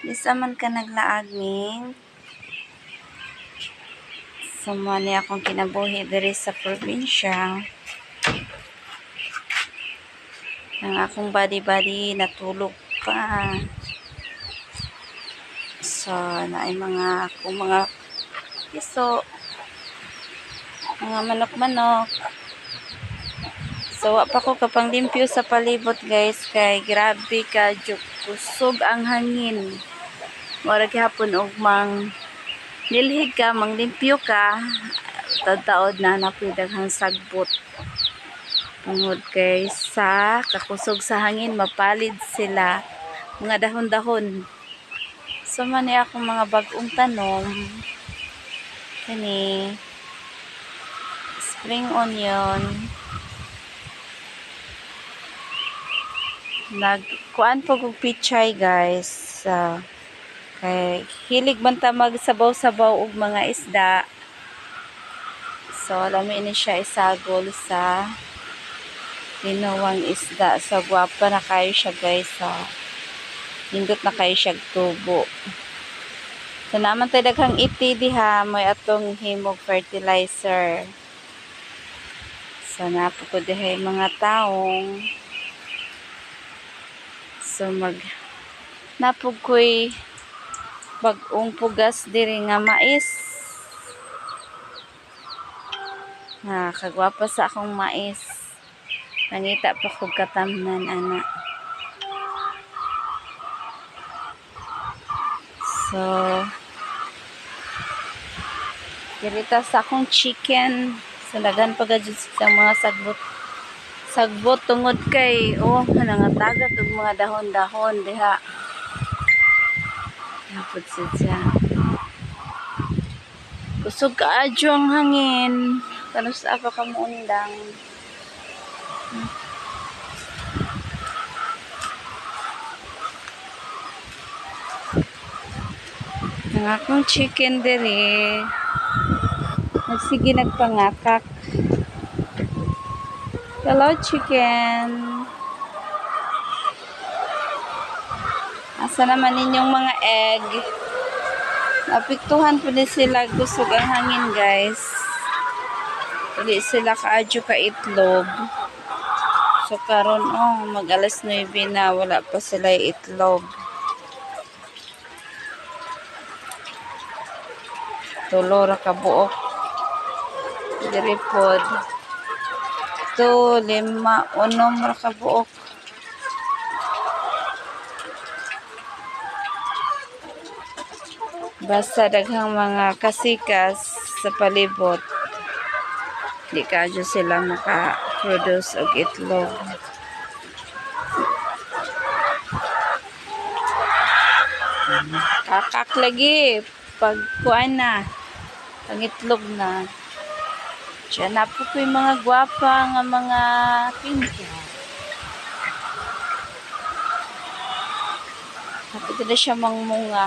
Isa man ka naglaag ning sama niya akong kinabuhi diri sa probinsya. Ang akong body natulog pa. So, naay mga akong mga piso, mga manok-manok. So, wa pa ko kapang limpyo sa palibot guys, kay grabe ka kusog ang hangin. Mura gihapon og nilhig ka, manglimpyo ka, taod na napidaghang sagbot. Tungod kay sa kakusog sa hangin, mapalid sila, mga dahon-dahon. So man akong mga bagong tanom, kani spring onion, nagkuan po kong pichay guys. Kay hilig man ta magsabaw-sabaw og mga isda. So lami ni siya isagol sa linawang isda. So gwapa na kayo siya guys. Nindot na kayo siya tubo. So naman tayo daghang iti diha, may atong himog fertilizer. So napo ko diha mga taong. So napog ko'y bagong pugas diri nga mais. Kagwapa sa akong mais. Nangita pa ko katamnan ana. So dirita sa akong chicken. Salagan pa gadyo sa mga sagbot tungod kay nangatagak og mga dahon-dahon diha. Napod siya. Kusog kaadyo ang hangin. Kanus ako kamuundang. Ang akong chicken diri. Nagsige nagpangakak. Hello chicken. Asa naman ninyong mga egg? Napiktuhan po din sila, kusog ang hangin guys. Hindi sila kaadyo ka itlog. So karon mag alas 9 na, wala pa sila itlog. Tulo ra ka buok. Diri pod. 2, 5, 6 ra ka buok. Basta daghang mga kasikas sa palibot. Di kadyo sila maka-produce og itlog. Kakak lagi pag kuan na, ang itlog na. Diyan na po ko yung mga gwapa nga mga pinja. Kapit na siya mangmunga.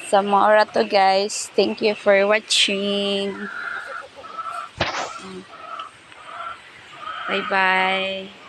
Sa mga ora to guys, thank you for watching. Bye bye.